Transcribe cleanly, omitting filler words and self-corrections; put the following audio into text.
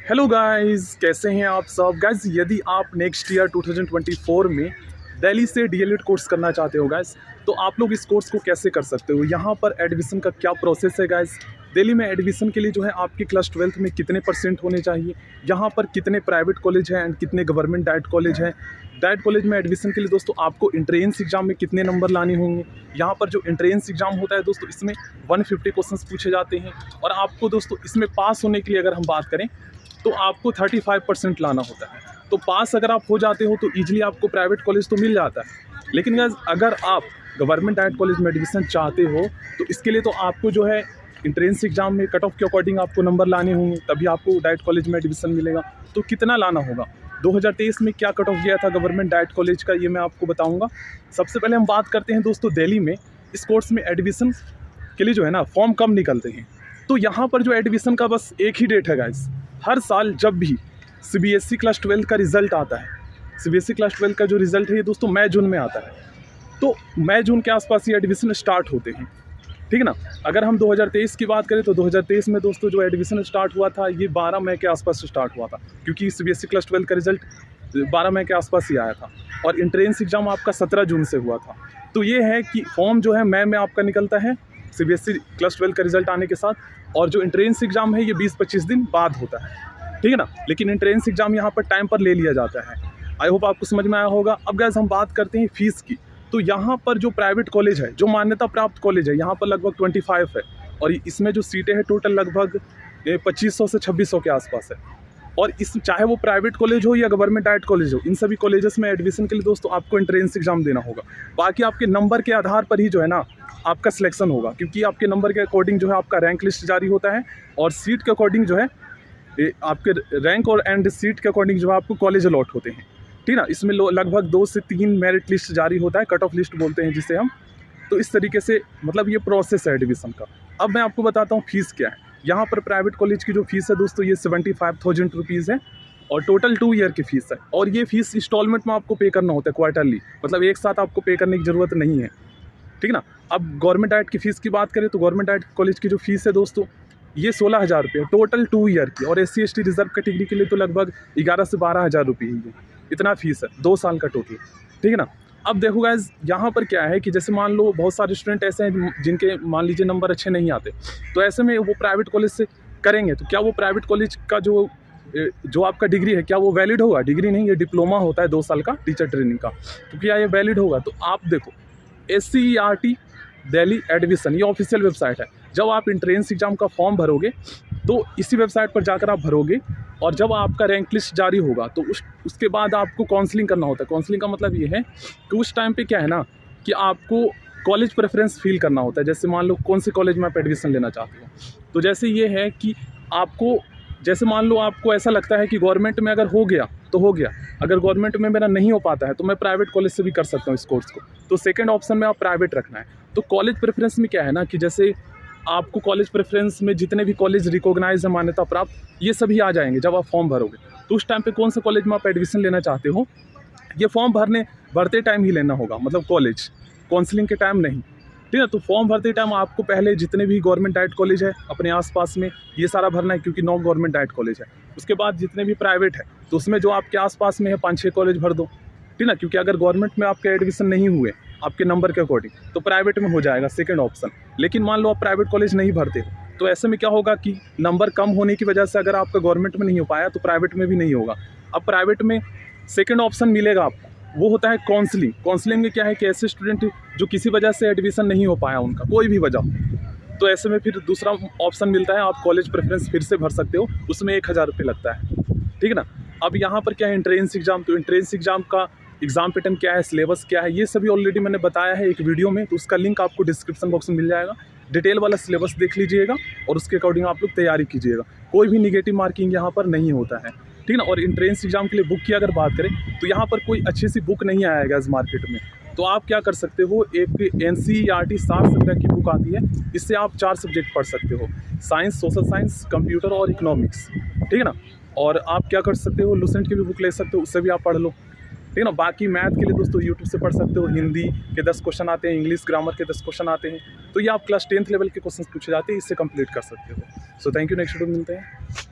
Hello guys, कैसे हैं आप सब गाइस। यदि आप नेक्स्ट ईयर 2024 में दिल्ली से डीएलएड कोर्स करना चाहते हो गाइस, तो आप लोग इस कोर्स को कैसे कर सकते हो। यहाँ पर एडमिशन का क्या प्रोसेस है गाइस। दिल्ली में एडमिशन के लिए जो है आपकी क्लास 12th में कितने % होने चाहिए, यहाँ पर कितने प्राइवेट कॉलेज हैं एंड कितने गवर्नमेंट डाइट कॉलेज हैं। डाइट कॉलेज में एडमिशन के लिए दोस्तों आपको एंट्रेंस एग्जाम में कितने नंबर लाने होंगे। यहाँ पर जो एंट्रेंस एग्जाम होता है दोस्तों, इसमें 150 क्वेश्चंस पूछे जाते हैं और आपको दोस्तों इसमें पास होने के लिए अगर हम बात करें तो आपको 35% लाना होता है। तो पास अगर आप हो जाते हो तो ईजिली आपको प्राइवेट कॉलेज तो मिल जाता है। लेकिन गाइस, अगर आप गवर्नमेंट डाइट कॉलेज में एडमिशन चाहते हो तो इसके लिए तो आपको जो है एंट्रेंस एग्जाम में कट ऑफ के अकॉर्डिंग आपको नंबर लाने होंगे, तभी आपको डाइट कॉलेज में एडमिशन मिलेगा। तो कितना लाना होगा, 2023 में क्या कट ऑफ गया था गवर्नमेंट डाइट कॉलेज का, ये मैं आपको बताऊँगा। सबसे पहले हम बात करते हैं दोस्तों दिल्ली में इस कोर्स में एडमिशन के लिए जो है ना फॉर्म कब निकलते हैं। तो यहाँ पर जो एडमिशन का बस एक ही डेट है गाइस। हर साल जब भी सीबीएसई क्लास 12 का रिजल्ट आता है, सीबीएसई क्लास 12 का जो रिजल्ट है ये दोस्तों मई जून में आता है। तो मई जून के आसपास ये एडमिशन स्टार्ट होते हैं, ठीक है ना। अगर हम 2023 की बात करें तो 2023 में दोस्तों जो एडमिशन स्टार्ट हुआ था ये 12 मई के आसपास स्टार्ट हुआ था, क्योंकि सीबीएसई क्लास 12 का रिजल्ट 12 मई के आसपास ही आया था और एंट्रेंस एग्जाम आपका 17 जून से हुआ था। तो ये है कि फॉर्म जो है मई में आपका निकलता है सीबीएसई क्लास 12 का रिजल्ट आने के साथ, और जो एंट्रेंस एग्जाम है ये 20-25 दिन बाद होता है, ठीक है ना। लेकिन एंट्रेंस एग्जाम यहाँ पर टाइम पर ले लिया जाता है। आई होप आपको समझ में आया होगा। अब गाइस हम बात करते हैं फीस की। तो यहाँ पर जो प्राइवेट कॉलेज है, जो मान्यता प्राप्त कॉलेज है, यहाँ पर लगभग 25 है और इसमें जो सीटें हैं टोटल लगभग 2500 से 2600 के आसपास है। और इस चाहे वो प्राइवेट कॉलेज हो या गवर्नमेंट डाइट कॉलेज हो, इन सभी कॉलेजेस में एडमिशन के लिए दोस्तों आपको एंट्रेंस एग्जाम देना होगा। बाकी आपके नंबर के आधार पर ही जो है ना आपका सिलेक्शन होगा, क्योंकि आपके नंबर के अकॉर्डिंग जो है आपका रैंक लिस्ट जारी होता है और सीट के अकॉर्डिंग जो है आपके रैंक और एंड सीट के अकॉर्डिंग जो है आपको कॉलेज अलॉट होते हैं, ठीक है ना। इसमें लगभग 2 से 3 मेरिट लिस्ट जारी होता है, कट ऑफ लिस्ट बोलते हैं जिसे हम। तो इस तरीके से मतलब ये प्रोसेस है एडमिशन का। अब मैं आपको बताता हूँ फीस क्या है। यहाँ पर प्राइवेट कॉलेज की जो फीस है दोस्तों ये 75,000 रुपीज़ है और टोटल 2 ईयर की फीस है। और ये फीस इंस्टॉलमेंट में आपको पे करना होता है, क्वार्टरली, मतलब एक साथ आपको पे करने की ज़रूरत नहीं है, ठीक है ना। अब गवर्नमेंट डाइट की फ़ीस की बात करें तो गवर्नमेंट डाइट कॉलेज की जो फीस है दोस्तों ये 16,000 रुपये टोटल 2 ईयर की, और SC/ST रिजर्व कैटेगरी के लिए तो लगभग 11 से 12,000 रुपये ही है, इतना फीस है 2 साल का टोटल, ठीक है ना। अब देखो गाइस, यहाँ पर क्या है कि जैसे मान लो बहुत सारे स्टूडेंट ऐसे हैं जिनके मान लीजिए नंबर अच्छे नहीं आते, तो ऐसे में वो प्राइवेट कॉलेज से करेंगे तो क्या वो प्राइवेट कॉलेज का जो आपका डिग्री है क्या वो वैलिड होगा। डिग्री नहीं, ये डिप्लोमा होता है 2 साल का टीचर ट्रेनिंग का। तो क्या ये वैलिड होगा। तो आप देखो SCERT दिल्ली एडमिशन ये ऑफिशियल वेबसाइट है। जब आप एंट्रेंस एग्जाम का फॉर्म भरोगे तो इसी वेबसाइट पर जाकर आप भरोगे, और जब आपका रैंक लिस्ट जारी होगा तो उसके बाद आपको काउंसलिंग करना होता है। काउंसलिंग का मतलब ये है कि उस टाइम पे क्या है ना कि आपको कॉलेज प्रेफरेंस फिल करना होता है। जैसे मान लो कौन से कॉलेज में आप एडमिशन लेना चाहते हो, तो जैसे ये है कि आपको जैसे मान लो आपको ऐसा लगता है कि गवर्नमेंट में अगर हो गया तो हो गया, अगर गवर्नमेंट में मेरा नहीं हो पाता है तो मैं प्राइवेट कॉलेज से भी कर सकता हूँ इस कोर्स को। तो सेकंड ऑप्शन में आप प्राइवेट रखना है। तो कॉलेज प्रेफरेंस में क्या है ना कि जैसे आपको कॉलेज प्रेफरेंस में जितने भी कॉलेज रिकॉग्नाइज है, मान्यता प्राप्त, ये सभी आ जाएंगे जब आप फॉर्म भरोगे। तो उस टाइम पे कौन से कॉलेज में आप एडमिशन लेना चाहते हो ये फॉर्म भरते टाइम ही लेना होगा, मतलब कॉलेज काउंसलिंग के टाइम नहीं, ठीक है। तो फॉर्म भरते टाइम आपको पहले जितने भी गवर्नमेंट डाइट कॉलेज है अपने आसपास में ये सारा भरना है, क्योंकि 9 गवर्नमेंट डाइट कॉलेज है। उसके बाद जितने भी प्राइवेट है तो उसमें जो आपके आसपास में है 5-6 कॉलेज भर दो, ठीक ना। क्योंकि अगर गवर्नमेंट में आपके एडमिशन नहीं हुए आपके नंबर के अकॉर्डिंग तो प्राइवेट में हो जाएगा सेकंड ऑप्शन। लेकिन मान लो आप प्राइवेट कॉलेज नहीं भरते तो ऐसे में क्या होगा कि नंबर कम होने की वजह से अगर आपका गवर्नमेंट में नहीं हो पाया तो प्राइवेट में भी नहीं होगा। अब प्राइवेट में सेकंड ऑप्शन मिलेगा आपको, वो होता है काउंसलिंग। काउंसलिंग में क्या है कि ऐसे स्टूडेंट जो किसी वजह से एडमिशन नहीं हो पाया उनका कोई भी वजह, तो ऐसे में फिर दूसरा ऑप्शन मिलता है, आप कॉलेज प्रेफरेंस फिर से भर सकते हो, उसमें 1,000 रुपये लगता है, ठीक है ना। अब यहाँ पर क्या है एंट्रेंस एग्जाम, तो एंट्रेंस एग्जाम का एग्जाम पैटर्न क्या है, सिलेबस क्या है, ये सभी ऑलरेडी मैंने बताया है एक वीडियो में, तो उसका लिंक आपको डिस्क्रिप्शन बॉक्स में मिल जाएगा। डिटेल वाला सिलेबस देख लीजिएगा और उसके अकॉर्डिंग आप लोग तैयारी कीजिएगा। कोई भी निगेटिव मार्किंग यहाँ पर नहीं होता है, ठीक है ना। और एंट्रेंस एग्जाम के लिए बुक की अगर बात करें तो यहाँ पर कोई अच्छी सी बुक नहीं आएगा इस मार्केट में। तो आप क्या कर सकते हो, एक NCERT 60 रुपये की बुक आती है, इससे आप 4 सब्जेक्ट पढ़ सकते हो, साइंस, सोशल साइंस, कंप्यूटर और इकोनॉमिक्स, ठीक है ना। और आप क्या कर सकते हो, लुसेंट की भी बुक ले सकते हो, उससे भी आप पढ़ लो, ठीक है ना। बाकी मैथ के लिए दोस्तों यूट्यूब से पढ़ सकते हो, हिंदी के 10 क्वेश्चन आते हैं, इंग्लिश ग्रामर के 10 क्वेश्चन आते हैं, तो ये आप क्लास 10th लेवल के क्वेश्चन पूछे जाते हैं, इससे कंप्लीट कर सकते हो। So thank you, next video मिलते हैं।